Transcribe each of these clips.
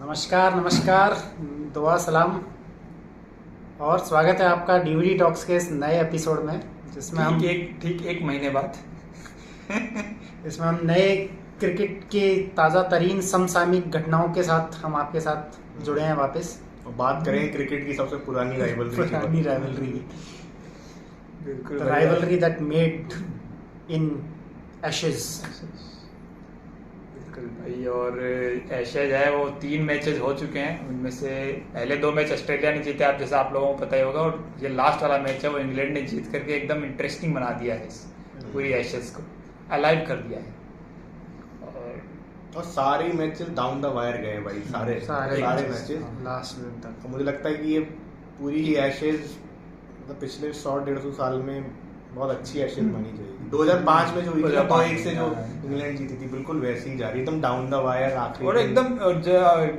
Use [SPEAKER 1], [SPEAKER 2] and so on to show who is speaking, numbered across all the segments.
[SPEAKER 1] नमस्कार नमस्कार, दुआ सलाम और स्वागत है आपका डीवीडी टॉक्स के इस नए एपिसोड में, जिसमें हम
[SPEAKER 2] ठीक एक महीने बाद
[SPEAKER 1] इसमें हम नए क्रिकेट के ताज़ा तरीन समसामयिक घटनाओं के साथ हम आपके साथ जुड़े हैं वापस
[SPEAKER 3] और बात करें क्रिकेट की सबसे पुरानी राइवलरी
[SPEAKER 1] की rivalry that made in Ashes.
[SPEAKER 2] बिल्कुल भाई। और एशेज है वो 3 मैचेस हो चुके हैं, उनमें से पहले 2 मैच ऑस्ट्रेलिया ने जीते, आप जैसा आप लोगों को पता ही होगा, और ये लास्ट वाला मैच है वो इंग्लैंड ने जीत करके एकदम इंटरेस्टिंग बना दिया है, इस पूरी एशेज को अलाइव कर दिया है।
[SPEAKER 3] और सारे मैचेस डाउन द वायर गए भाई, सारे मैचेस
[SPEAKER 1] लास्ट मिनट तक।
[SPEAKER 3] मुझे लगता है कि ये पूरी एशेज मतलब पिछले 100-150 साल में बहुत अच्छी एशेज बनी जाएगी। 2005 में जो हुई थी 2-1 से जो इंग्लैंड जीती थी, बिल्कुल वैसी ही जा रही, एकदम डाउन द वायर आखिरी।
[SPEAKER 2] और एकदम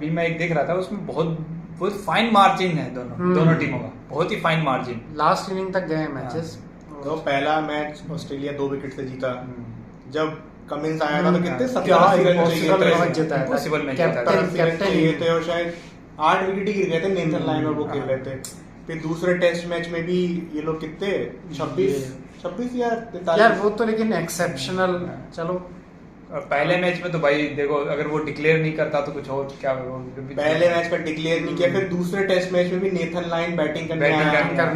[SPEAKER 2] भी मैं एक देख रहा था, उसमें बहुत फाइन मार्जिन है दोनों टीमों का, बहुत ही फाइन मार्जिन।
[SPEAKER 1] लास्ट इनिंग तक गए मैचेस।
[SPEAKER 3] तो पहला मैच ऑस्ट्रेलिया 2 विकेट से जीता, जब कमिंस आया था तो कितने 70 रन चाहिए थे और शायद 8 विकेट ही गिर गए थे नेथन लाइन और वो खेल रहे थे। फिर दूसरे टेस्ट मैच में भी ये लोग कितने 26
[SPEAKER 1] यार वो तो लेकिन एक्सेप्शनल। चलो
[SPEAKER 2] और पहले मैच में तो भाई देखो, अगर वो डिक्लेयर नहीं करता तो कुछ और क्या
[SPEAKER 3] पहले मैच का डिक्लेयर नहीं किया, फिर दूसरे टेस्ट मैच में भी नेथन लाइन बैटिंग करने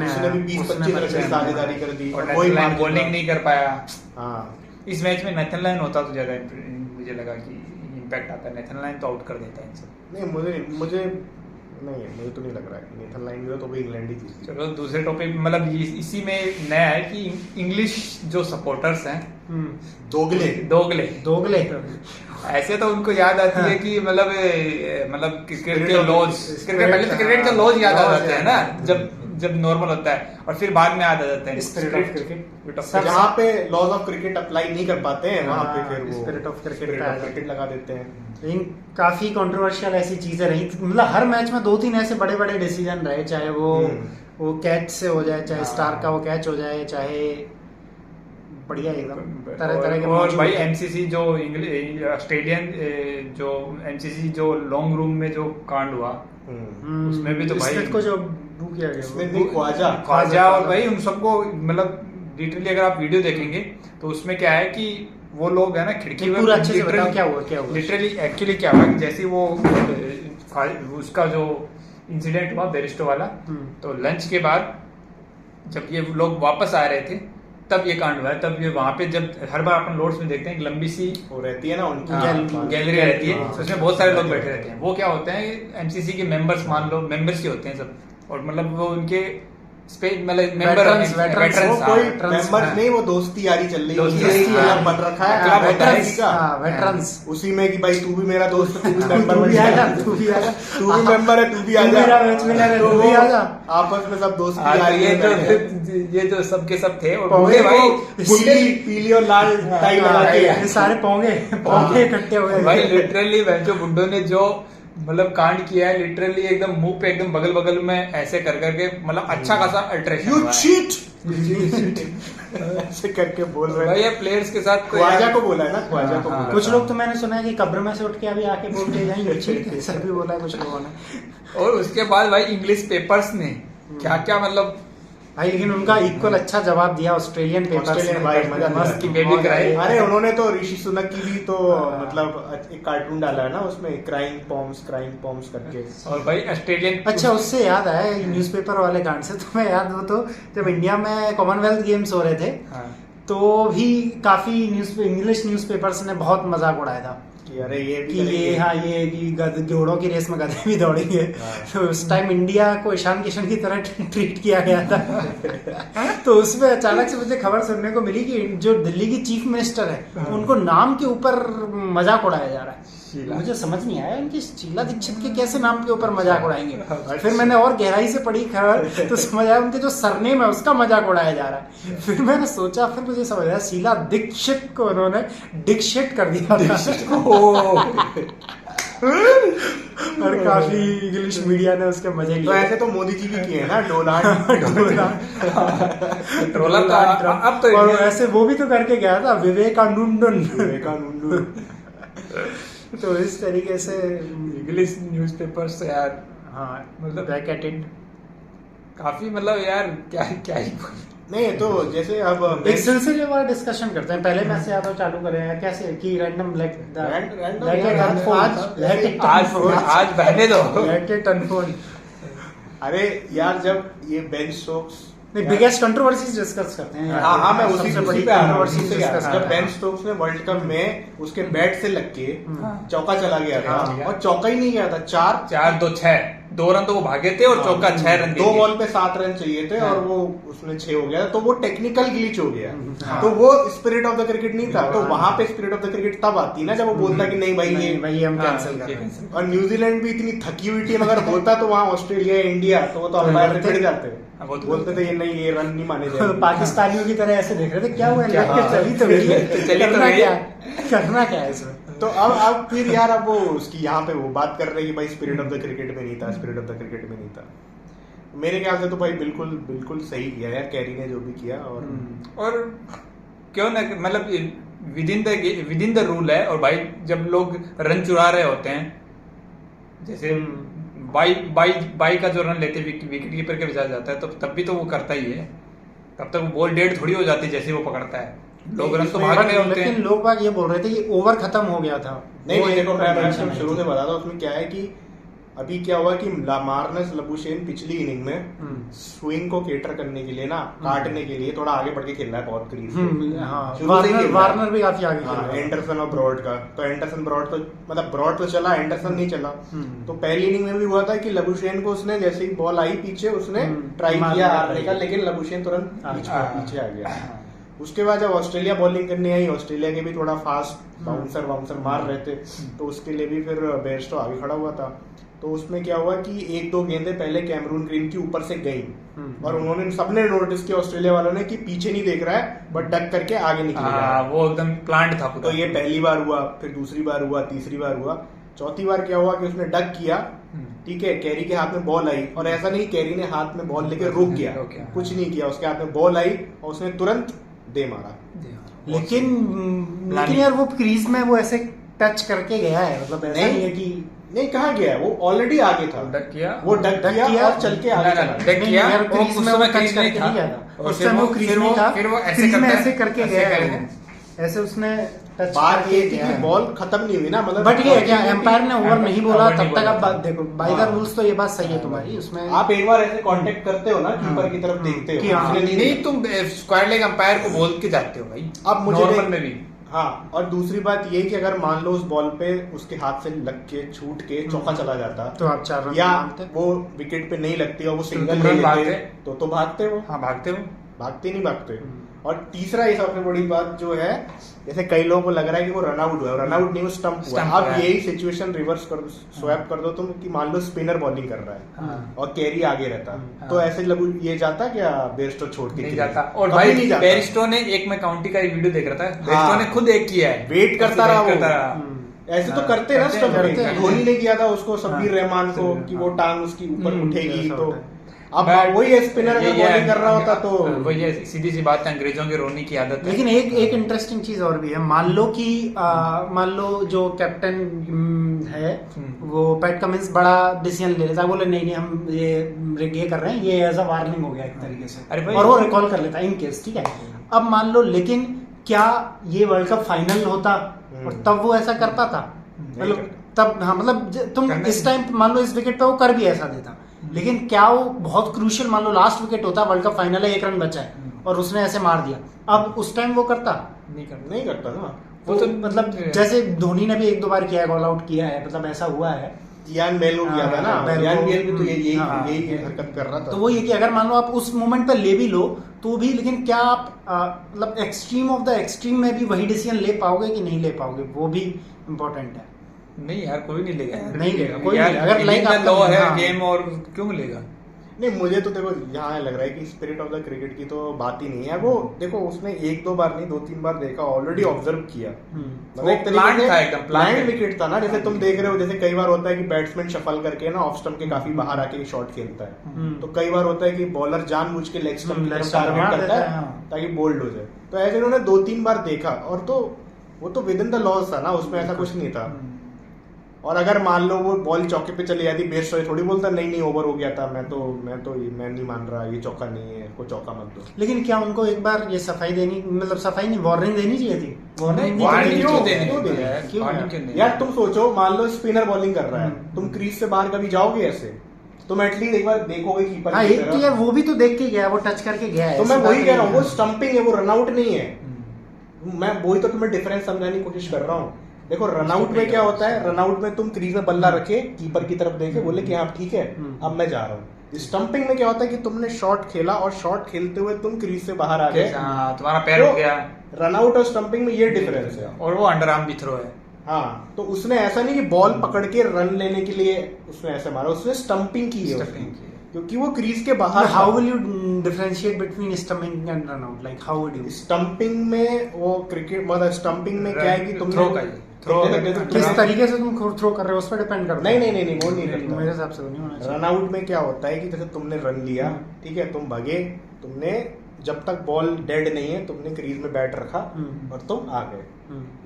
[SPEAKER 3] उसने भी 20-25 रन की साझेदारी कर दी
[SPEAKER 2] और कोई बॉलिंग नहीं कर पाया।
[SPEAKER 3] हाँ,
[SPEAKER 2] इस मैच में नेथन लाइन होता तो ज्यादा मुझे लगा कि इम्पैक्ट आता है। नेथन लाइन तो आउट कर देता है इनसे।
[SPEAKER 3] नहीं, मुझे तो नहीं लग रहा है नेथन लाइन भी हो तो भी इंग्लैंड ही जीती।
[SPEAKER 2] चलो दूसरे टॉपिक, मतलब इसी में नया है कि इंग्लिश जो सपोर्टर्स हैं दोगले ऐसे तो उनको याद आती है कि मतलब क्रिकेट के लॉज, पहले तो क्रिकेट के लॉज याद आ जाते हैं ना, जब नॉर्मल होता है, और फिर बाद में याद आ जाते हैं
[SPEAKER 1] स्पिरिट ऑफ क्रिकेट।
[SPEAKER 3] जहाँ पे लॉज ऑफ क्रिकेट अप्लाई नहीं कर पाते हैं वहाँ पे फिर वो
[SPEAKER 1] स्पिरिट ऑफ क्रिकेट
[SPEAKER 3] लगा देते हैं।
[SPEAKER 1] लेकिन काफी कंट्रोवर्शियल ऐसी चीजें रही, मतलब हर मैच में 2-3 ऐसे बड़े बड़े डिसीजन रहे, चाहे वो कैच से हो जाए, चाहे स्टार का वो कैच हो जाए, चाहे बढ़िया एकदम तरह के।
[SPEAKER 2] और भाई एमसीसी जो ऑस्ट्रेलियन जो एमसीसी जो लॉन्ग रूम में जो कांड हुआ, उसमें भी तो भाई
[SPEAKER 1] को जो बू किया गया,
[SPEAKER 3] उसमें भी
[SPEAKER 2] ख्वाजा और भाई उन सबको, मतलब लिटरली अगर आप वीडियो देखेंगे तो उसमें क्या है कि वो लोग है ना खिड़की में,
[SPEAKER 1] पूरा अच्छे से बताओ क्या हुआ
[SPEAKER 2] लिटरली एक्चुअली क्या हुआ कि जैसे वो उसका जो इंसिडेंट हुआ बेरिस्टो वाला, तो लंच के बाद जब ये लोग वापस आ रहे थे तब ये कांड हुआ है। तब ये वहां पे, जब हर बार अपन लोड्स में देखते हैं एक लंबी सी
[SPEAKER 3] वो रहती है ना उनकी
[SPEAKER 2] गैलरी रहती है, उसमें बहुत सारे लोग बैठे रहते हैं। वो क्या होते हैं, एमसीसी के मेंबर्स, मान लो मेंबर्स ही होते हैं सब, और मतलब वो उनके
[SPEAKER 3] वेटरन्स नहीं, वो दोस्ती यारी चल रही है, बन रखा है वेटरन्स, उसी में कि भाई तू भी मेरा दोस्त, तू भी मेंबर बन जा, तू भी मेंबर है, तू भी आ जा, आपस में सब दोस्ती यारी।
[SPEAKER 2] ये जो सबके सब थे, और
[SPEAKER 3] भाई पीली और लाल टाई लगा के
[SPEAKER 1] सारे पोंगे इकट्ठे हो गए
[SPEAKER 2] भाई। लिटरली जो बुड्ढो ने जो मतलब कांड किया है, लिटरली एकदम मुंह पे एकदम बगल में ऐसे कर करके, मतलब अच्छा खासा अल्ट्रेशन
[SPEAKER 3] यू चीट ऐसे करके बोल रहे हैं
[SPEAKER 2] भाई। ये प्लेयर्स के साथ
[SPEAKER 3] ख्वाजा को बोला है ना, ख्वाजा को।
[SPEAKER 1] कुछ लोग तो मैंने सुना है कि कब्र में से उठ के अभी आके बोलते हैं ऐसा भी बोला है कुछ लोगों ने।
[SPEAKER 2] और उसके बाद भाई इंग्लिश पेपर्स ने क्या क्या, मतलब
[SPEAKER 1] भाई लेकिन उनका इक्वल अच्छा जवाब दिया ऑस्ट्रेलियन पेपर्स ने भाई,
[SPEAKER 2] मस्त की बेबी कराई।
[SPEAKER 3] अरे उन्होंने तो ऋषि सुनक की भी तो मतलब एक कार्टून डाला है ना उसमें, क्राइंग पॉम्स करके।
[SPEAKER 2] और भाई ऑस्ट्रेलियन,
[SPEAKER 1] अच्छा उससे याद आया न्यूज़पेपर वाले कांड से, तो मैं याद हो तो जब इंडिया में कॉमनवेल्थ गेम्स हो रहे थे, तो भी काफी इंग्लिश न्यूज़पेपर्स ने बहुत मजाक उड़ाया था
[SPEAKER 3] अरे ये
[SPEAKER 1] कि घोड़ों की रेस में गधे भी दौड़ेंगे। तो उस टाइम इंडिया को ईशान किशन की तरह ट्रीट किया गया था। तो उसमें अचानक से मुझे खबर सुनने को मिली कि जो दिल्ली की चीफ मिनिस्टर है उनको नाम के ऊपर मजाक उड़ाया जा रहा है। मुझे समझ नहीं आया उनकी शीला दीक्षित के कैसे नाम के ऊपर मजाक उड़ाएंगे। फिर मैंने और गहराई से पढ़ी खबर तो समझ आया उनके जो सरनेम है उसका मजाक उड़ाया जा रहा है। फिर मैंने सोचा, फिर मुझे समझ आया शीला दीक्षित को उन्होंने डिक्शिट कर दिया था। और काफी इंग्लिश मीडिया ने उसके मजे लिए।
[SPEAKER 3] तो ऐसे तो मोदी जी भी किए हैं ना, डोनाल्ड
[SPEAKER 1] अब तो। और ऐसे वो भी तो करके गया था विवेकानंद। तो इस तरीके से
[SPEAKER 2] इंग्लिश न्यूज़पेपर्स यार,
[SPEAKER 1] हाँ
[SPEAKER 2] मतलब
[SPEAKER 1] बैक एट इट।
[SPEAKER 2] काफी मतलब यार क्या क्या ही
[SPEAKER 3] नहीं तो जैसे अब
[SPEAKER 1] एक सिलसिलेवार डिस्कशन करते हैं। पहले मैं से यादव चालू करें कैसे कि रैंडम
[SPEAKER 2] आज बहने दो।
[SPEAKER 1] Let it unfold.
[SPEAKER 3] अरे यार जब ये Ben Stokes
[SPEAKER 1] biggest controversies discuss करते हैं।
[SPEAKER 3] हाँ मैं उसी
[SPEAKER 1] सबसे बड़ी
[SPEAKER 3] पे आ रहा हूँ।
[SPEAKER 1] कंट्रोवर्सीज
[SPEAKER 3] जब
[SPEAKER 1] डिस्कस करते
[SPEAKER 3] बेन
[SPEAKER 1] हैं।
[SPEAKER 3] स्टोक्स ने वर्ल्ड कप में उसके बैट से लग के
[SPEAKER 2] हाँ।
[SPEAKER 3] चौका चला गया था,
[SPEAKER 2] हाँ।
[SPEAKER 3] और चौका ही नहीं गया था,
[SPEAKER 2] 4-2-6 रन तो वो भागे थे और चौका 6 रन के
[SPEAKER 3] 2
[SPEAKER 2] लिए।
[SPEAKER 3] बॉल पे 7 रन चाहिए थे
[SPEAKER 2] हाँ।
[SPEAKER 3] और वो उसमें 6 हो गया, तो वो टेक्निकल ग्लिच हो गया।
[SPEAKER 2] हाँ।
[SPEAKER 3] तो वो स्पिरिट ऑफ द क्रिकेट नहीं था। तो वहां पे स्पिरिट ऑफ द क्रिकेट तब आती ना जब वो बोलता कि नहीं भाई ये
[SPEAKER 1] भाई हम
[SPEAKER 2] हाँ,
[SPEAKER 1] कैंसिल कर
[SPEAKER 2] ये
[SPEAKER 1] रहे हैं।
[SPEAKER 2] cancel।
[SPEAKER 3] और न्यूजीलैंड भी इतनी थकी हुई टीम अगर होता तो वहां ऑस्ट्रेलिया इंडिया तो वो तो अंपायर से पिट जाते।
[SPEAKER 2] हाँ, वो तो
[SPEAKER 3] बोलते थे ये नहीं, ये रन नहीं माने जाएंगे।
[SPEAKER 1] पाकिस्तानियों की तरह ऐसे देख रहे थे क्या हुआ
[SPEAKER 2] क्या
[SPEAKER 1] लेके
[SPEAKER 2] हाँ।
[SPEAKER 1] चली तो गई है।
[SPEAKER 2] चली तो
[SPEAKER 1] करना
[SPEAKER 2] गई।
[SPEAKER 1] क्या करना क्या है इसमें।
[SPEAKER 3] तो अब फिर यार अब वो उसकी यहाँ पे वो बात कर रहे हैं कि भाई स्पिरिट ऑफ द क्रिकेट में नहीं था, स्पिरिट ऑफ द क्रिकेट में नहीं था। मेरे ख्याल से तो भाई बिल्कुल बिल्कुल सही किया यार कैरी ने जो भी किया। और
[SPEAKER 2] क्यों ना मतलब विद इन द रूल है। और भाई जब लोग रन चुरा रहे होते हैं, जैसे बाई का जो रन लेते विकेट कीपर के बजाय जाता है, तो तब भी तो वो करता ही है। तब तक वो बॉल डेड थोड़ी हो जाती जैसे वो पकड़ता है। लोग रन तो भाग रहे होते
[SPEAKER 1] लेकिन
[SPEAKER 2] हैं।
[SPEAKER 1] लोग बाग ये बोल रहे थे कि ओवर खत्म हो गया था।
[SPEAKER 3] नहीं देखो मैं
[SPEAKER 1] contention
[SPEAKER 3] शुरू
[SPEAKER 1] है।
[SPEAKER 3] से बता था उसमें क्या है कि अभी क्या हुआ कि मार्नस लबुशेन पिछली इनिंग में स्विंग को केटर करने के लिए ना, काटने के लिए थोड़ा आगे बढ़ के खेल रहा है बहुत क्रीज
[SPEAKER 1] हाँ,
[SPEAKER 3] शुरू से ही खेल रहा है।
[SPEAKER 1] वार्नर भी काफी आगे खेल रहा है।
[SPEAKER 3] एंडरसन और ब्रॉड का तो एंडरसन ब्रॉड तो मतलब ब्रॉड तो चला, एंडरसन नहीं चला। तो पहली इनिंग में भी हुआ था कि लबुशेन को उसने जैसे ही बॉल आई पीछे उसने ट्राई किया हारने का, लेकिन लबुशेन तुरंत पीछे आ गया। उसके बाद जब ऑस्ट्रेलिया बॉलिंग करने आई, ऑस्ट्रेलिया के भी थोड़ा फास्ट बाउंसर मार रहे थे, तो उसके लिए भी फिर बेयरस्टो आगे खड़ा हुआ था। तो उसमें क्या हुआ कि 1-2 गेंदें पहले कैमरून ग्रीन की ऊपर से गई, और उन्होंने सबने नोटिस किया ऑस्ट्रेलिया वालों ने कि पीछे नहीं देख रहा है बट डक करके आगे निकल गया।
[SPEAKER 2] वो एकदम प्लांट था।
[SPEAKER 3] तो ये पहली बार हुआ, फिर दूसरी बार हुआ, तीसरी बार हुआ, चौथी बार क्या हुआ कि उसने डक किया, ठीक है, कैरी के हाथ में बॉल आई, और ऐसा नहीं कैरी ने हाथ में बॉल लेके रुक गया, कुछ नहीं किया, उसके हाथ में बॉल आई और उसने तुरंत दे मारा।
[SPEAKER 1] लेकिन यार वो क्रीज में वो ऐसे टच करके गया है, मतलब ऐसा नहीं है कि
[SPEAKER 3] नहीं कहाँ गया है, वो ऑलरेडी आगे था।
[SPEAKER 2] डक किया,
[SPEAKER 3] वो डक किया और चल के आगे चला।
[SPEAKER 2] डक किया,
[SPEAKER 1] यार क्रीज में वो टच करके नहीं गया था। उस समय वो क्रीज में था, क्रीज में ऐसे करके गया है, ऐसे उसने टच
[SPEAKER 3] बात ये थी कि बॉल खत्म नहीं हुई ना, मतलब
[SPEAKER 1] बट ये क्या एम्पायर ने ओवर नहीं बोला तब तक आप बात देखो, बाय द रूल्स तो ये बात सही है तुम्हारी। उसमें
[SPEAKER 3] आप एक बार ऐसे कांटेक्ट करते हो ना, कीपर की तरफ देखते
[SPEAKER 1] कि
[SPEAKER 3] हो,
[SPEAKER 1] हाँ,
[SPEAKER 2] नहीं तुम स्क्वायर लेग अंपायर को बोल के जाते हो भाई।
[SPEAKER 3] अब मुझे
[SPEAKER 2] नॉर्मल में भी
[SPEAKER 3] हाँ, और दूसरी बात ये कि अगर मान लो उस बॉल पे उसके हाथ से लग के छूट के चौका चला जाता,
[SPEAKER 1] तो आप 4 रन
[SPEAKER 3] या
[SPEAKER 1] मानते।
[SPEAKER 3] वो विकेट पे नहीं लगती और वो सिंगल
[SPEAKER 2] तुरंत
[SPEAKER 3] ले
[SPEAKER 2] भागते।
[SPEAKER 3] लेते तो भागते वो,
[SPEAKER 2] हाँ भागते हो।
[SPEAKER 3] भागते नहीं भागते। और तीसरा ये सबसे बड़ी बात जो है, जैसे कई लोगों को लग रहा है कि वो रन आउट हुआ, रन आउट नहीं, वो स्टंप हुआ।
[SPEAKER 2] Stump
[SPEAKER 3] अब
[SPEAKER 2] हुआ है।
[SPEAKER 3] यही सिचुएशन रिवर्स कर, स्वैप कर दो तुम कि मान लो स्पिनर बॉलिंग कर रहा है
[SPEAKER 2] हाँ।
[SPEAKER 3] और कैरी आगे रहता, तो ऐसे लगू ये जाता क्या बेयरस्टो छोड़ के?
[SPEAKER 2] नहीं जाता। और
[SPEAKER 3] कभी
[SPEAKER 2] भाई
[SPEAKER 3] नहीं जाता।
[SPEAKER 2] बेयरस्टो ने एक, मैं काउंटी का एक वीडियो देख रहा था, बेयरस्टो ने खुद एक किया है,
[SPEAKER 3] वेट करता रहा वो।
[SPEAKER 2] ऐसे
[SPEAKER 3] ऐसे तो करते ना स्टंप
[SPEAKER 1] करते
[SPEAKER 3] पे।
[SPEAKER 1] हैं।
[SPEAKER 3] धोनी ने किया था उसको, शब्बीर रहमान को, कि वो टांग उसकी ऊपर उठेगी। तो अब वही स्पिनर अगर बॉलिंग कर रहा होता तो
[SPEAKER 2] वही है, सीधी सी बात है, अंग्रेजों के रोने की आदत है।
[SPEAKER 1] लेकिन एक इंटरेस्टिंग चीज और भी है। मान लो जो कैप्टन है वो पैट कमिंस बड़ा डिसीजन ले लेता है, बोले नहीं हम ये कर रहे हैं, ये एज अ वार्निंग हो गया एक तरीके से,
[SPEAKER 2] अरे भाई,
[SPEAKER 1] और वो रिकॉल कर लेता है इन केस, ठीक है। अब मान लो, लेकिन क्या ये वर्ल्ड कप फाइनल होता और तब वो ऐसा कर पाता? मतलब तब हाँ, मतलब तुम इस टाइम मान लो इस विकेट पे वो कर भी ऐसा देता, लेकिन क्या वो बहुत क्रूशियल, मान लो लास्ट विकेट होता, वर्ल्ड कप फाइनल है, 1 रन बचा है और उसने ऐसे मार दिया, अब उस टाइम वो करता?
[SPEAKER 3] नहीं करता ना
[SPEAKER 1] वो तो मतलब जैसे धोनी ने भी 1-2 बार किया है, ऑल आउट किया है, मतलब ऐसा हुआ है।
[SPEAKER 3] यान बेल किया था ना, यान बेल भी तो यही हरकत कर रहा था।
[SPEAKER 1] तो वो ये कि अगर मान लो आप उस मोमेंट पे ले भी लो तो भी, लेकिन क्या आप मतलब एक्सट्रीम ऑफ द एक्सट्रीम में भी वही डिसीजन ले पाओगे कि नहीं ले पाओगे, वो भी इम्पोर्टेंट है।
[SPEAKER 2] नहीं यार, कोई नहीं लेगा यार,
[SPEAKER 1] नहीं लेगा कोई
[SPEAKER 2] यार,
[SPEAKER 1] नहीं। अगर लाइक
[SPEAKER 2] लॉ है गेम, और क्यों लेगा?
[SPEAKER 3] नहीं, मुझे तो देखो यहाँ लग रहा है कि स्पिरिट ऑफ द क्रिकेट की तो बात ही नहीं है। वो देखो उसने 1-2 बार नहीं 2-3 बार देखा, ऑलरेडी ऑब्जर्व किया,
[SPEAKER 2] वो प्लान था, एकदम
[SPEAKER 3] प्लान विकेट था ना। जैसे तुम देख रहे हो, जैसे कई बार होता है कि बैट्समैन शफल करके ना ऑफ स्टंप के काफी बाहर आके शॉट खेलता है, तो कई बार होता है कि बॉलर जानबूझ के लेग स्टंप की तरफ टारगेट करता है ताकि बोल्ड हो जाए। तो ऐसे इन्होंने 2-3 बार देखा, और तो वो तो विद इन द लॉज था ना, उसमें ऐसा कुछ नहीं था। और अगर मान लो वो बॉल चौके पे चली जाती, बेस्ट रॉय थोड़ी बोलता नहीं ओवर हो गया था, मैं नहीं मान रहा, ये चौका नहीं है, इसको चौका मत दो।
[SPEAKER 1] लेकिन क्या उनको एक बार ये सफाई देनी, मतलब सफाई नहीं, वार्निंग देनी चाहिए थी?
[SPEAKER 2] वार्निंग क्यों
[SPEAKER 3] देनी यार? तुम सोचो, मान लो स्पिनर बॉलिंग कर रहा है, तुम क्रीज से बाहर कभी जाओगे ऐसे? तुम एटलीस्ट एक बार देखोगे कीपर।
[SPEAKER 1] हाँ, एक तो वो भी तो देख के गया, वो टच करके गया है।
[SPEAKER 3] तो मैं वही कह रहा हूँ, वो स्टंपिंग है, वो रनआउट नहीं है। मैं वही तो तुम्हें डिफरेंस समझाने की कोशिश कर रहा हूँ। देखो रनआउट में क्या होता है, रनआउट में तुम क्रीज में बल्ला रखे, कीपर की तरफ देखे, बोले कि हाँ ठीक है अब मैं जा रहा हूँ। स्टंपिंग में क्या होता है कि तुमने शॉट खेला और शॉट खेलते हुए तुम क्रीज से बाहर आ गए,
[SPEAKER 2] तुम्हारा पैर उठ गया।
[SPEAKER 3] रनआउट और स्टंपिंग में ये डिफरेंस है।
[SPEAKER 2] और वो अंडर आर्म भी थ्रो है।
[SPEAKER 3] हाँ, तो उसने ऐसा नहीं कि बॉल पकड़ के रन लेने के लिए उसने ऐसे मारा, उसने स्टंपिंग की है, क्योंकि वो क्रीज के बाहर।
[SPEAKER 1] How will you differentiate between stumping and run out? Like how would you?
[SPEAKER 3] Stumping में वो क्रिकेट, मतलब स्टंपिंग में क्या है कि तुम
[SPEAKER 1] किस तरीके से तुम थ्रो कर रहे हो उस पर डिपेंड करता है।
[SPEAKER 3] नहीं वो नहीं करता
[SPEAKER 1] मेरे हिसाब से तो नहीं होना चाहिए।
[SPEAKER 3] रन आउट में क्या होता है कि जैसे तुमने रन लिया, ठीक है, तुम भगे, तुमने जब तक बॉल डेड नहीं है तुमने क्रीज में बैट रखा और तुम आ गए।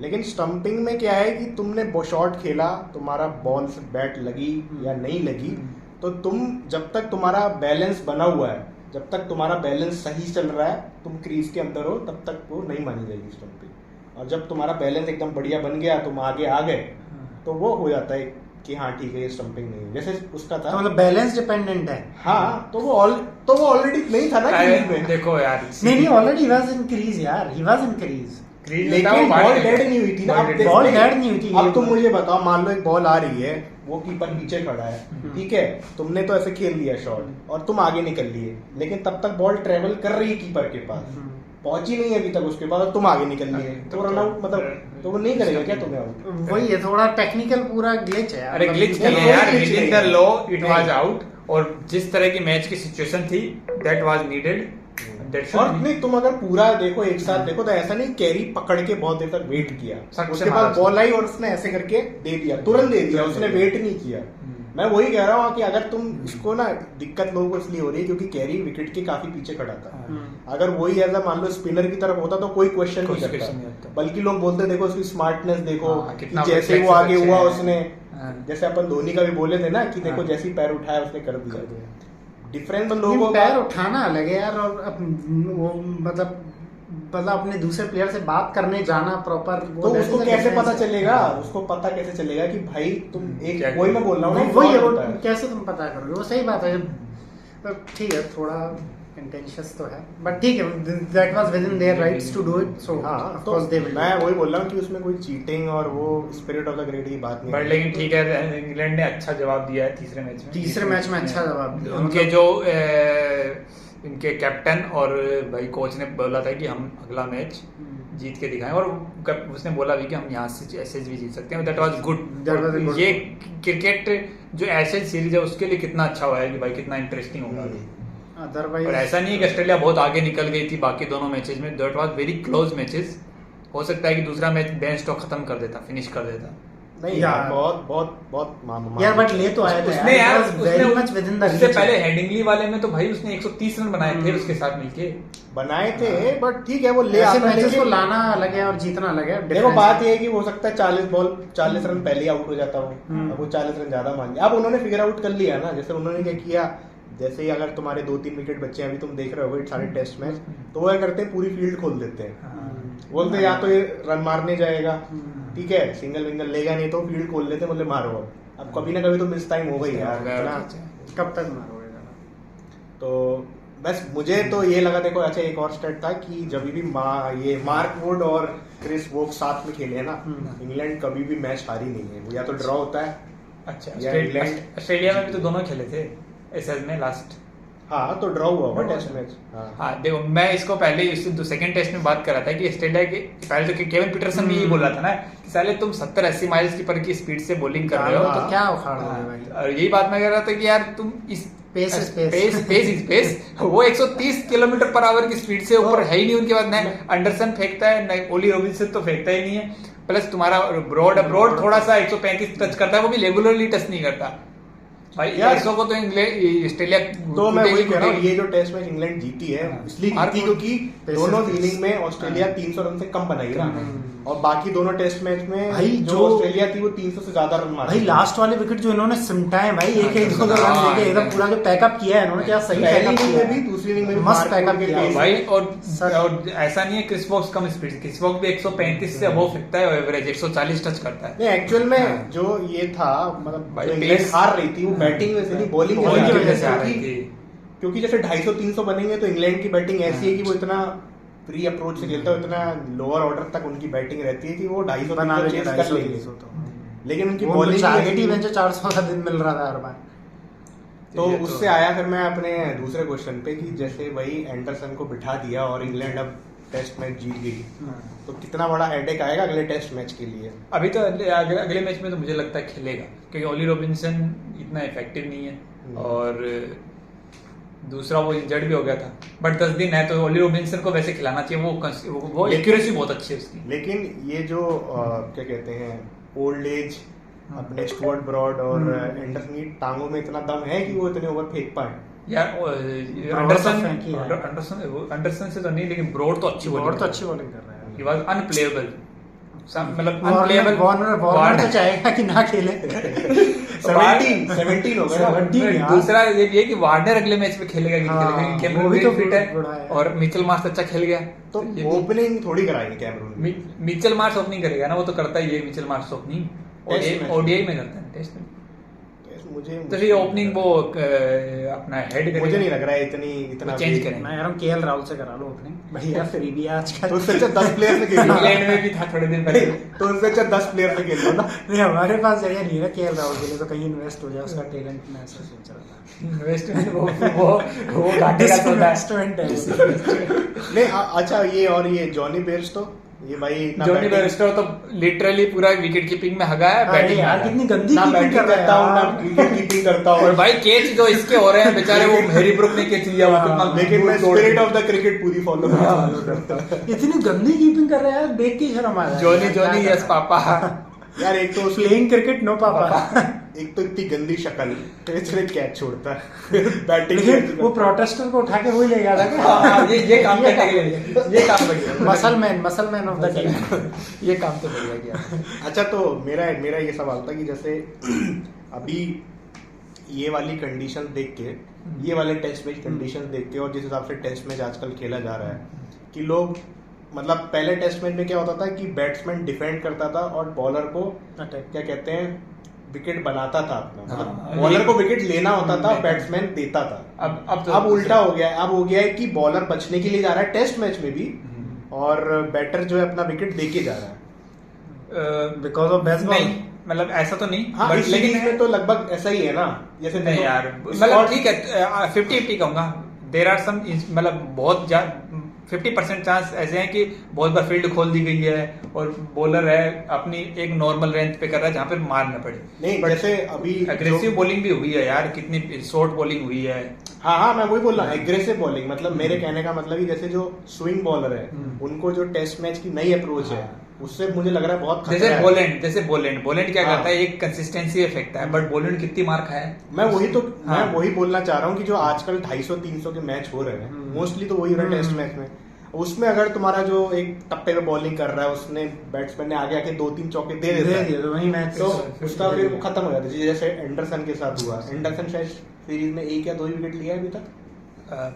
[SPEAKER 3] लेकिन स्टंपिंग में क्या है कि तुमने शॉट खेला, तुम्हारा बॉल से बैट लगी या नहीं लगी, तो तुम जब तक तुम्हारा बैलेंस बना हुआ है, जब तक तुम्हारा बैलेंस सही चल रहा है, तुम क्रीज के अंदर हो, तब तक वो नहीं मानी जाएगी स्टंपिंग। और जब तुम्हारा बैलेंस एकदम बढ़िया बन गया, तुम आगे आ गए, तो वो हो जाता है कि हाँ ठीक है ये स्टंपिंग नहीं है। जैसे उसका था,
[SPEAKER 1] तो मतलब बैलेंस डिपेंडेंट है।
[SPEAKER 3] हाँ, तो वो ऑलरेडी नहीं था ना क्रीज में।
[SPEAKER 2] देखो यार,
[SPEAKER 1] नहीं ऑलरेडी वाज इन क्रीज यार, ही वाज इन क्रीज।
[SPEAKER 3] लेकिन बॉल डेड नहीं हुई थी ना।
[SPEAKER 1] बॉल डेड नहीं हुई थी।
[SPEAKER 3] अब तुम मुझे बताओ, मान लो एक बॉल आ रही है, वो कीपर पीछे खड़ा है, ठीक है, तुमने तो ऐसे खेल लिया शॉट और तुम आगे निकल लिए, लेकिन तब तक बॉल ट्रेवल कर रही है कीपर के पास, पहुंची नहीं है अभी तक उसके बाद, तुम आगे निकल लिए, तो रन आउट, मतलब तो वो नहीं करेगा क्या तुम्हें आउट?
[SPEAKER 1] वही है, थोड़ा टेक्निकल पूरा ग्लिच है।
[SPEAKER 2] अरे ग्लिच नहीं है यार, within the law it was out. और जिस तरह की मैच की सिचुएशन थी, दैट वाज नीडेड।
[SPEAKER 3] और नहीं, तुम अगर पूरा देखो, एक साथ देखो, तो ऐसा नहीं कैरी पकड़ के बहुत देर तक वेट किया, उसके बाद बॉल आई और उसने ऐसे करके दे दिया, तुरंत दे दिया, उसने वेट नहीं किया। मैं वही कह रहा हूँ कि अगर तुम इसको ना, दिक्कत लोगों को इसलिए हो रही है क्योंकि कैरी विकेट के काफी पीछे खड़ा था। अगर वही ऐसा मान लो स्पिनर की तरफ होता तो कोई क्वेश्चन नहीं करता, बल्कि लोग बोलते देखो उसकी स्मार्टनेस देखो, जैसे वो आगे हुआ उसने, जैसे अपन धोनी का भी बोले थे ना कि देखो जैसे पैर उठाया उसने कर दिया। डिफरेंस लोगों को
[SPEAKER 1] पैर उठाना अलग है यार, और वो मतलब अपने दूसरे प्लेयर से बात करने जाना प्रॉपर,
[SPEAKER 3] तो उसको कैसे पता चलेगा? उसको पता कैसे चलेगा कि भाई तुम एक, वही मैं बोल रहा हूँ, वही
[SPEAKER 1] कैसे तुम पता करोगे? वो सही बात है, ठीक है, थोड़ा कंटेंशियस तो है, बट ठीक है, that was within their rights to do it, so
[SPEAKER 3] हां, तो मैं वही बोल रहा हूँ कि उसमें कोई चीटिंग और वो स्पिरिट ऑफ द ग्रेट की बात नहीं है।
[SPEAKER 2] बट लेकिन ठीक है, इंग्लैंड ने अच्छा जवाब दिया है तीसरे मैच में
[SPEAKER 1] अच्छा जवाब दिया।
[SPEAKER 2] उनके जो इनके कैप्टन और भाई कोच ने बोला था कि हम अगला मैच जीत के दिखाएं, और उसने बोला भी कि हम यहाँ से एशेज भी जीत सकते हैं। That was good. ये क्रिकेट जो एशेज सीरीज है उसके लिए कितना अच्छा हुआ है कि भाई कितना इंटरेस्टिंग होगा।
[SPEAKER 1] अदरवाइज
[SPEAKER 2] और ऐसा नहीं है कि ऑस्ट्रेलिया बहुत आगे निकल गई थी बाकी दोनों मैचेस में, that was very close matches. हो सकता है कि दूसरा मैच बेन स्टोक खत्म कर देता, फिनिश कर देता।
[SPEAKER 3] नहीं यार, बहुत
[SPEAKER 1] यार, बट ले तो आया था
[SPEAKER 2] उसने यार,
[SPEAKER 1] very much with in the
[SPEAKER 2] उससे पहले हेडिंगली वाले में तो भाई उसने 130 रन बनाए थे उसके साथ मिलके,
[SPEAKER 3] बनाए थे, बट ठीक है, वो ले आता है,
[SPEAKER 1] मैचेस को लाना अलग है और जीतना अलग है।
[SPEAKER 3] देखो बात ये है कि हो सकता है 40 रन पहले आउट हो जाता हो, अब वो 40 रन ज्यादा मान गया। अब उन्होंने फिगर आउट कर लिया ना, जैसे उन्होंने क्या किया, जैसे ही अगर तुम्हारे 2-3 विकेट बच्चे अभी तुम देख रहे हो सारे टेस्ट मैच, तो वो क्या करते हैं, पूरी फील्ड खोल देते हैं, बोलते या तो ये रन मारने जाएगा, ठीक है, सिंगल विंगल लेगा, नहीं तो फील्ड खोल लेते, बोले मारो। अब कभी ना कभी तो मिस टाइम होगा ही यार,
[SPEAKER 1] कब तक मारोगे?
[SPEAKER 3] तो बस मुझे तो ये लगा, देखो अच्छा एक और स्टेट था कि जब भी ये मार्क वुड और क्रिस वोक साथ में खेले ना, इंग्लैंड कभी भी मैच हारी नहीं है, वो या तो ड्रॉ होता है।
[SPEAKER 2] अच्छा, ऑस्ट्रेलिया में भी तो दोनों खेले थे एसएस में लास्ट।
[SPEAKER 3] हाँ, तो ड्रॉ हुआ होगा टेस्ट मैच।
[SPEAKER 2] हाँ देखो, मैं इसको पहले सेकंड टेस्ट में बात कर रहा था कि ऑस्ट्रेलिया के पहले तो केविन पीटरसन भी ये बोल रहा था ना कि साले तुम 70-80 माइल्स पर की स्पीड से बॉलिंग कर रहे हो,
[SPEAKER 1] तो क्या उखाड़ रहे हो भाई?
[SPEAKER 2] और यही बात मैं कह रहा था कि यार तुम इस पेस वो 130 किलोमीटर पर आवर की स्पीड से ऊपर है ही नहीं उनके पास। न एंडरसन फेंकता है, न ओली रॉबिन्सन तो फेंकता ही नहीं है, प्लस तुम्हारा ब्रॉड थोड़ा सा 135 टच करता है, वो भी रेगुलरली टच नहीं करता। भाई
[SPEAKER 3] यार
[SPEAKER 2] 100 को तो इंग्लैंड ऑस्ट्रेलिया
[SPEAKER 3] तो मैं वही कह रहा हूँ,
[SPEAKER 2] कूदेगी।
[SPEAKER 3] ये जो टेस्ट मैच इंग्लैंड जीती है
[SPEAKER 2] हाँ।
[SPEAKER 3] इसलिए
[SPEAKER 2] हर
[SPEAKER 3] जीती
[SPEAKER 2] कोई
[SPEAKER 3] क्योंकि दोनों इनिंग में ऑस्ट्रेलिया 300 रन से कम बनाई ना, और बाकी दोनों टेस्ट मैच में
[SPEAKER 1] भाई
[SPEAKER 3] जो
[SPEAKER 1] जो
[SPEAKER 3] ऑस्ट्रेलिया थी वो 300 से ज्यादा रन मारी
[SPEAKER 1] भाई लास्ट वाले विकेट जो इन्होंने सिमटाए भाई, एक एक दो दो रन
[SPEAKER 2] हाँ,
[SPEAKER 1] लेके एकदम पूरा जो पैकअप किया है इन्होंने, क्या सही
[SPEAKER 3] पहली
[SPEAKER 1] पैकअप
[SPEAKER 3] इनिंग
[SPEAKER 1] किया
[SPEAKER 3] में भी
[SPEAKER 1] है।
[SPEAKER 3] दूसरी इनिंग में भी
[SPEAKER 1] मस्त
[SPEAKER 3] मार
[SPEAKER 1] पैकअप
[SPEAKER 3] के
[SPEAKER 1] किया
[SPEAKER 3] पेस-
[SPEAKER 2] भाई और
[SPEAKER 1] सर।
[SPEAKER 2] ऐसा नहीं है क्रिस वॉक्स कम स्पीड, क्रिस वॉक्स भी 135 से अबव फेंकता है, एवरेज 140 टच करता है।
[SPEAKER 3] नहीं एक्चुअल में जो ये था मतलब
[SPEAKER 2] भाई
[SPEAKER 3] जो इंग्लैंड
[SPEAKER 2] पेस-
[SPEAKER 3] हार रही थी वो बैटिंग में से नहीं, बॉलिंग
[SPEAKER 2] बॉलिंग की वजह से आ
[SPEAKER 3] क्योंकि
[SPEAKER 2] रही थी।
[SPEAKER 3] क्योंकि जैसे 250-300 बनेंगे तो इंग्लैंड की बैटिंग ऐसी है कि वो इतना फ्री अप्रोच से खेलता है, इतना लोअर ऑर्डर तक उनकी बैटिंग रहती है कि वो 250
[SPEAKER 1] बना लेंगे
[SPEAKER 3] चेस कर
[SPEAKER 1] 250
[SPEAKER 3] लेंगे,
[SPEAKER 1] 300 तो।
[SPEAKER 3] लेकिन उनकी
[SPEAKER 1] वो
[SPEAKER 3] बॉलिंग
[SPEAKER 1] टारगेट ही बेंच 400 का दिन मिल रहा था हर बार।
[SPEAKER 3] तो
[SPEAKER 2] ये तो-
[SPEAKER 3] उससे आया फिर मैं अपने दूसरे क्वेश्चन पे कि जैसे वही एंडरसन को बिठा दिया और इंग्लैंड अब टेस्ट मैच जीत गई, तो कितना बड़ा हेडेक आएगा अगले टेस्ट मैच के लिए?
[SPEAKER 2] अभी तो अगले मैच में तो मुझे लगता है खेलेगा, क्योंकि ओली रॉबिन्सन इतना इफेक्टिव नहीं है और दूसरा वो इंजर्ड भी हो गया था, बट 10 दिन है तो ओली रॉबिन्सन को वैसे खिलाना चाहिए, वो एक्यूरेसी बहुत अच्छी है उसकी।
[SPEAKER 3] लेकिन ये जो क्या कहते हैं ओल्ड एज अपने स्टुअर्ट ब्रॉड और एंडरसन की टांगों में इतना दम है कि वो इतने ओवर फेंक पाए?
[SPEAKER 2] यार
[SPEAKER 1] तो फेंकी है।
[SPEAKER 2] अंडरसन से तो नहीं, लेकिन ब्रॉड तो अच्छी
[SPEAKER 1] और तो अच्छी बॉलिंग कर रहा है।
[SPEAKER 2] ही वाज अनप्लेएबल, मतलब
[SPEAKER 1] वार्नर वार्नर तो चाहेगा कि ना खेले।
[SPEAKER 3] 17 हो गया।
[SPEAKER 1] 17 यार।
[SPEAKER 2] दूसरा ये भी है कि वार्नर अगले मैच में खेलेगा कि
[SPEAKER 1] हाँ,
[SPEAKER 2] खेलेगा, क्योंकि
[SPEAKER 1] वो भी तो
[SPEAKER 2] कैमरन फिट
[SPEAKER 1] बड़ा
[SPEAKER 2] है
[SPEAKER 1] है।
[SPEAKER 2] और मिचेल मार्श अच्छा खेल गया,
[SPEAKER 3] तो
[SPEAKER 2] ये भी-
[SPEAKER 3] ओपनिंग थोड़ी कराएंगे कैमरून
[SPEAKER 2] मिचेल मार्श ओपनिंग करेगा ना, वो तो करता ही है Mitchell Marsh opening,
[SPEAKER 3] test match
[SPEAKER 2] ODI में करता है, टेस्ट में
[SPEAKER 3] मुझे
[SPEAKER 2] तो ये ओपनिंग वो अपना हेड करेगा,
[SPEAKER 3] मुझे नहीं लग रहा है इतना
[SPEAKER 2] चेंज करेंगे।
[SPEAKER 1] मैं कह रहा हूँ केएल राहुल से करा लो ओपनिंग, भैया फ्री भी है आजकल।
[SPEAKER 3] तो उससे अच्छा 10 प्लेयर से खेल लो।
[SPEAKER 2] इंग्लैंड में भी था थोड़े दिन पहले।
[SPEAKER 3] तो उससे अच्छा 10 प्लेयर से खेल लो ना।
[SPEAKER 1] नहीं हमारे पास जगह नहीं है केएल राहुल के लिए, तो कहीं इन्वेस्ट हो जाए उसका टैलेंट, मैं ऐसा सोच रहा था।
[SPEAKER 2] इन्वेस्टमेंट वो घाटे का सौदा है।
[SPEAKER 1] Disinvestment है।
[SPEAKER 3] नहीं अच्छा ये और ये जॉनी बेयर्स तो ये भाई इतना
[SPEAKER 2] जॉनी
[SPEAKER 3] batting-
[SPEAKER 2] बेयरस्टो तो लिटरली पूरा विकेट कीपिंग में हगा है,
[SPEAKER 1] अरे
[SPEAKER 2] बैटिंग
[SPEAKER 1] यार कितनी गंदी
[SPEAKER 3] ना
[SPEAKER 1] कीपिंग
[SPEAKER 3] बैटिंग
[SPEAKER 1] कर रहा
[SPEAKER 3] करता हूँ ना
[SPEAKER 1] है
[SPEAKER 3] विकेट कीपिंग करता हूँ
[SPEAKER 2] और भाई कैच जो इसके हो रहे हैं बेचारे, वो हैरी ब्रुक ने कैच लिया, वो कितना
[SPEAKER 3] लेकिन मैं
[SPEAKER 2] दूर
[SPEAKER 3] स्पिरिट
[SPEAKER 2] तोड़
[SPEAKER 3] ऑफ द क्रिकेट पूरी फॉलो करता हूँ।
[SPEAKER 1] इतनी गंदी कीपिंग कर रहा है यार, देख के शर्म आ रहा है।
[SPEAKER 2] Johnny Johnny yes papa.
[SPEAKER 3] यार एक तो उसकी
[SPEAKER 1] प्लेइंग क्रिकेट नो पापा।
[SPEAKER 3] एक तो इतनी गंदी शक्ल तो इसलिए कैच छोड़ता है बैटिंग
[SPEAKER 1] लेकिन वो प्रोटेस्टर को उठा के वही ले गया था क्या?
[SPEAKER 2] हाँ, ये काम करने के लिए, ये काम बढ़िया,
[SPEAKER 1] muscle man of the team.
[SPEAKER 2] ये काम तो बढ़िया किया।
[SPEAKER 3] अच्छा तो मेरा ये सवाल था कि जैसे अभी ये वाली कंडीशन देख के, ये वाले टेस्ट मैच कंडीशन देख के और जिस हिसाब से टेस्ट मैच आजकल खेला जा रहा है कि लोग मतलब पहले टेस्ट मैच में क्या होता था कि बैट्समैन डिफेंड करता था और बॉलर को क्या कहते हैं विकेट बनाता था अपना,
[SPEAKER 2] हाँ,
[SPEAKER 3] मतलब बॉलर को विकेट लेना होता था, बैट्समैन देता था। अब उल्टा हो गया है, अब हो गया है कि बॉलर बचने के लिए जा रहा है टेस्ट मैच में भी और बैटर जो है अपना विकेट देके जा रहा है
[SPEAKER 1] बिकॉज ऑफ बेस्ट
[SPEAKER 2] नहीं, मतलब ऐसा तो नहीं,
[SPEAKER 3] हाँ इस
[SPEAKER 2] लेकिन
[SPEAKER 3] सीरीज में तो लगभग ऐसा ही है ना, जैसे
[SPEAKER 2] नहीं
[SPEAKER 3] देखो,
[SPEAKER 2] यार,
[SPEAKER 3] इस
[SPEAKER 2] मतलब
[SPEAKER 3] और-
[SPEAKER 2] ठीक है 50-50 कहूंगा। देर आर सम मतलब बहुत 50% चांस ऐसे हैं कि बहुत बार फील्ड खोल दी गई है और बॉलर है अपनी एक नॉर्मल रेंज पे कर रहा है जहाँ पे मार न पड़े।
[SPEAKER 3] नहीं
[SPEAKER 2] But
[SPEAKER 3] जैसे अभी
[SPEAKER 2] एग्रेसिव बॉलिंग भी हुई है यार, कितनी शॉर्ट बॉलिंग हुई है।
[SPEAKER 3] हाँ मैं वही बोल रहा हूँ एग्रेसिव बॉलिंग, मतलब मेरे कहने का मतलब कि जैसे जो स्विंग बॉलर है उनको जो टेस्ट मैच की नई अप्रोच है उससे मुझे लग रहा है बहुत खतरा
[SPEAKER 2] जैसे
[SPEAKER 3] है।
[SPEAKER 2] बोलेंड क्या
[SPEAKER 3] हाँ।
[SPEAKER 2] करता है, एक कंसिस्टेंसी इफेक्ट है, बट बोलेंड कितनी मार खाया है।
[SPEAKER 3] मैं
[SPEAKER 2] हाँ।
[SPEAKER 3] वही बोलना चाह रहा हूँ कि जो आजकल 250-300 के मैच हो रहे हैं मोस्टली तो वही हो रहा है टेस्ट मैच में, उसमें अगर तुम्हारा जो एक टप्पे पे बॉलिंग कर रहा है उसने बैट्समैन ने आगे आके 2-3 चौके दे देता है
[SPEAKER 1] तो वही मैच
[SPEAKER 3] तो उसका फिर वो खत्म हो जाता है। जैसे एंडरसन के साथ हुआ, एंडरसन शायद सीरीज में 1 या 2 विकेट लिया है अभी तक।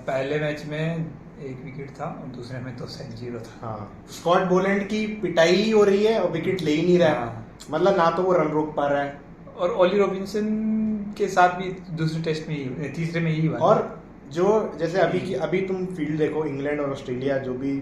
[SPEAKER 2] पहले मैच में 1 विकेट था और दूसरे में तो 0 था।
[SPEAKER 3] हाँ स्कॉट बोलैंड की पिटाई ही हो रही है और विकेट ले ही नहीं रहा है,
[SPEAKER 2] हाँ।
[SPEAKER 3] मतलब ना तो वो रन रोक पा रहा है
[SPEAKER 2] और ओली रॉबिन्सन के साथ भी दूसरे टेस्ट में तीसरे में ही हुआ।
[SPEAKER 3] और जो जैसे अभी तुम फील्ड देखो, इंग्लैंड और ऑस्ट्रेलिया जो भी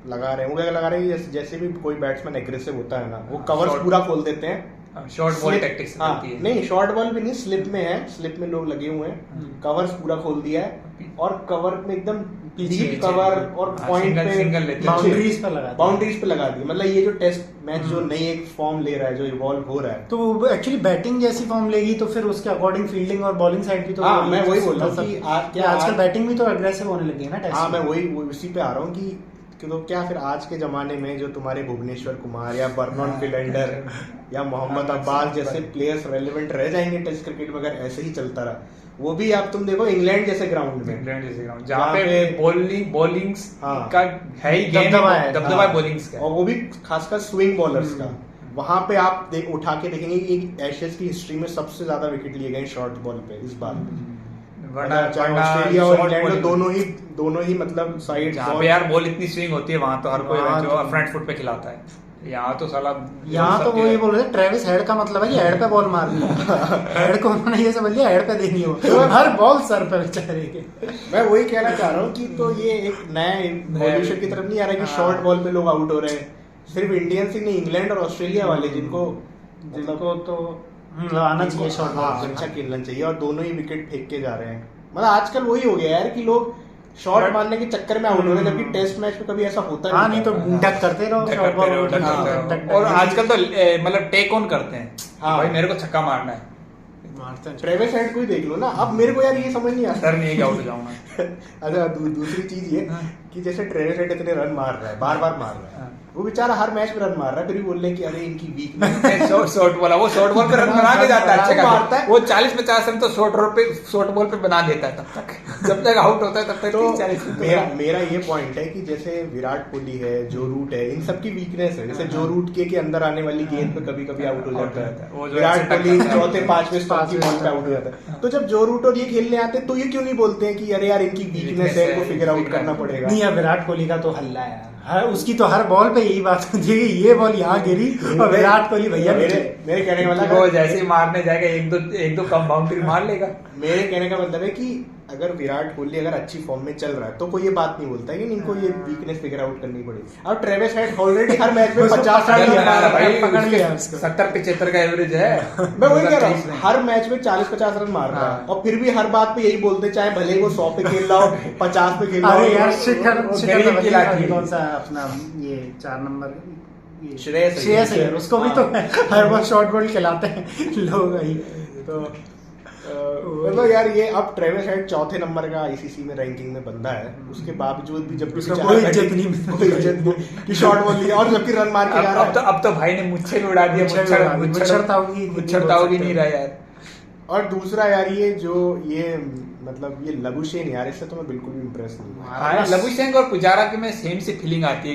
[SPEAKER 3] लगा रहे हैं वो क्या लगा रहे हैं, जैसे भी कोई बैट्समैन एग्रेसिव होता है ना वो कवर्स
[SPEAKER 2] short-
[SPEAKER 3] पूरा खोल देते हैं,
[SPEAKER 2] शॉर्ट बॉल
[SPEAKER 3] Slip-
[SPEAKER 2] टैक्टिक्स
[SPEAKER 3] हाँ,
[SPEAKER 2] रहती है।
[SPEAKER 3] नहीं शॉर्ट बॉल भी नहीं, स्लिप में है, स्लिप में लोग लगे हुए हैं, कवर्स पूरा खोल दिया है और कवर में एकदम
[SPEAKER 1] पीछे-
[SPEAKER 3] डीप
[SPEAKER 1] पीछे,
[SPEAKER 3] कवर और
[SPEAKER 2] हाँ,
[SPEAKER 3] पॉइंट
[SPEAKER 2] single-
[SPEAKER 3] पे
[SPEAKER 2] single लेते हैं।
[SPEAKER 1] बाउंड्रीज पे लगा दिया।
[SPEAKER 3] बाउंड्रीज पे लगा दी। मतलब ये जो टेस्ट मैच जो नई एक फॉर्म ले रहा है, जो इवॉल्व हो रहा है,
[SPEAKER 1] तो वो एक्चुअली बैटिंग जैसी फॉर्म लेगी तो फिर उसके अकॉर्डिंग फील्डिंग और बॉलिंग साइड भी तो
[SPEAKER 3] हाँ, मैं वही बोल रहा हूँ कि
[SPEAKER 1] आजकल बैटिंग भी तो अग्रेसिव होने लगी है ना टेस्ट
[SPEAKER 3] हाँ
[SPEAKER 1] में।
[SPEAKER 3] मैं वही उसी पे आ रहा हूँ कि तो क्या फिर आज के जमाने में जो तुम्हारे भुवनेश्वर कुमार या बर्नॉन फिलेंडर या मोहम्मद अब्बास जैसे प्लेयर्स रेलेवेंट रह जाएंगे टेस्ट क्रिकेट में अगर ऐसे ही चलता रहा? वो भी आप तुम देखो इंग्लैंड जैसे ग्राउंड में,
[SPEAKER 2] जहाँ पे बॉलिंग्स का है ही दबदबा बॉलिंग्स का,
[SPEAKER 3] और वो भी खासकर स्विंग बॉलर्स का। वहां पे आप उठा के देखेंगे कि एशेज की हिस्ट्री में सबसे ज्यादा विकेट लिए गए शॉर्ट बॉल पे इस बार। चाहे ऑस्ट्रेलिया और इंग्लैंड दोनों ही मतलब साइड
[SPEAKER 2] जहाँ पे यार बॉल इतनी स्विंग होती है वहां तो हर कोई जो फ्रंट फुट पे खिलाता है। यहाँ तो साला
[SPEAKER 1] यहाँ तो वो ये बोल रहे ट्रेविस हेड का मतलब है कि हेड पे बॉल मारनी है। हेड को उन्होंने ये समझ लिया हेड पे देनी हो, हर बॉल सर पे बेचारे के।
[SPEAKER 3] मैं वही कहना चाह रहा हूँ कि तो ये एक नया इवोल्यूशन की तरफ नहीं आ रहा कि शॉर्ट बॉल पे लोग आउट हो रहे हैं। सिर्फ इंडियंस ही नहीं, इंग्लैंड और ऑस्ट्रेलिया वाले जिनको
[SPEAKER 1] तो आना चाहिए शॉर्ट बॉल,
[SPEAKER 3] अच्छा खेलना चाहिए, और दोनों ही विकेट फेंक के जा रहे हैं। मतलब आजकल वही हो गया यार कि लोग शॉट मारने के चक्कर में आउट हो रहे हैं, जबकि टेस्ट मैच में कभी ऐसा होता
[SPEAKER 1] नहीं तो डक करते रहो।
[SPEAKER 2] और आजकल तो मतलब टेक ऑन करते हैं, भाई मेरे को छक्का मारना है,
[SPEAKER 3] ट्रेविस हेड को ही देख लो ना। अब मेरे को यार ये समझ नहीं आता,
[SPEAKER 2] डर नहीं है कि आउट हो जाऊंगा।
[SPEAKER 3] अच्छा दूसरी चीज ये कि जैसे ट्रेविस हेड इतने रन मार रहा है, बार बार मार रहा है, वो बेचारा हर मैच में रन मार रहा है, फिर भी बोल रहे कि अरे इनकी वीकनेस
[SPEAKER 2] शॉर्ट बॉल, वो शॉर्ट बॉल पे रन बना के जाता है, अच्छा मारता है वो 40-50 रन तो शॉर्ट बॉल पे बना देता है, तब तक जब तक आउट होता है तब तक।
[SPEAKER 3] तो मेरा ये पॉइंट है कि जैसे विराट कोहली है, जो रूट है, इन सबकी वीकनेस है। जैसे जो रूट के अंदर आने वाली गेंद पे कभी कभी आउट हो जाता है, विराट कोहली चौथे पांचवें स्टॉप की बॉल पे आउट हो जाता है। तो जब जो रूट और ये खेलने आते हैं तो ये क्यों नहीं बोलते हैं कि अरे यार इनकी वीकनेस है, इनको फिगर आउट करना पड़ेगा।
[SPEAKER 1] नहीं यार विराट कोहली का तो हल्ला है यार, उसकी तो हर बॉल पे यही बात होती है कि ये बॉल यहाँ गिरी और विराट कोहली भैया
[SPEAKER 3] मेरे कहने वाला
[SPEAKER 2] वो जैसे ही मारने जाएगा एक दो कम बाउंड्री मार लेगा।
[SPEAKER 3] मेरे कहने का मतलब है कि अगर विराट कोहली अगर अच्छी फॉर्म में चल रहा है तो कोई ये बात नहीं बोलता है कि इनको ये वीकनेस फिगर आउट करनी पड़ेगी। अब ट्रेविस हेड ऑलरेडी हर मैच में 50 रन
[SPEAKER 2] पकड़ लिया, 70-75 का एवरेज है।
[SPEAKER 3] मैं वही कह रहा हूँ, हर मैच में 40-50 रन मार रहा है, और फिर भी हर बात पे यही बोलते चाहे भले ही वो 100 पे खेल रहा हो, 50 पे खेल रहा हो।
[SPEAKER 1] यार शिखर कौन सा अपना ये 4 नंबर श्रेयस अय्यर, उसको भी तो हर बार शॉर्ट बॉल खिलाते हैं लोग।
[SPEAKER 3] तो मतलब यार ये अब ट्रेविस हेड चौथे नंबर का आईसीसी में रैंकिंग में बंदा है, उसके बावजूद भी जब
[SPEAKER 1] कोई इज्जत नहीं
[SPEAKER 3] कि शॉर्ट बॉल लिया और जबकि रन मार के जा रहा है।
[SPEAKER 2] अब तो भाई ने मुच्छे उड़ा दिया, मुच्छरताओगी नहीं रहा यार।
[SPEAKER 3] और दूसरा यार ये मतलब ये लबुशेन यार, इससे तो मैं बिल्कुल भी इम्प्रेस नहीं हूं।
[SPEAKER 2] लबुशेन और पुजारा की में सेम सी फीलिंग आती है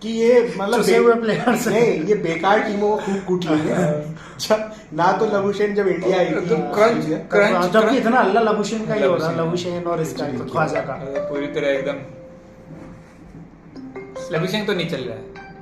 [SPEAKER 3] कि ये मतलब प्लेयर्स नहीं, ये बेकार टीमों को खूब कूट लेंगे। ना तो लबुशेन जब इंडिया आई थी
[SPEAKER 1] जब इतना अल्लाह लबुशेन का ही हो रहा, लबुशेन और इसका ख्वाजा का
[SPEAKER 2] पूरी तरह एकदम लबुशेन तो नहीं चल रहा है।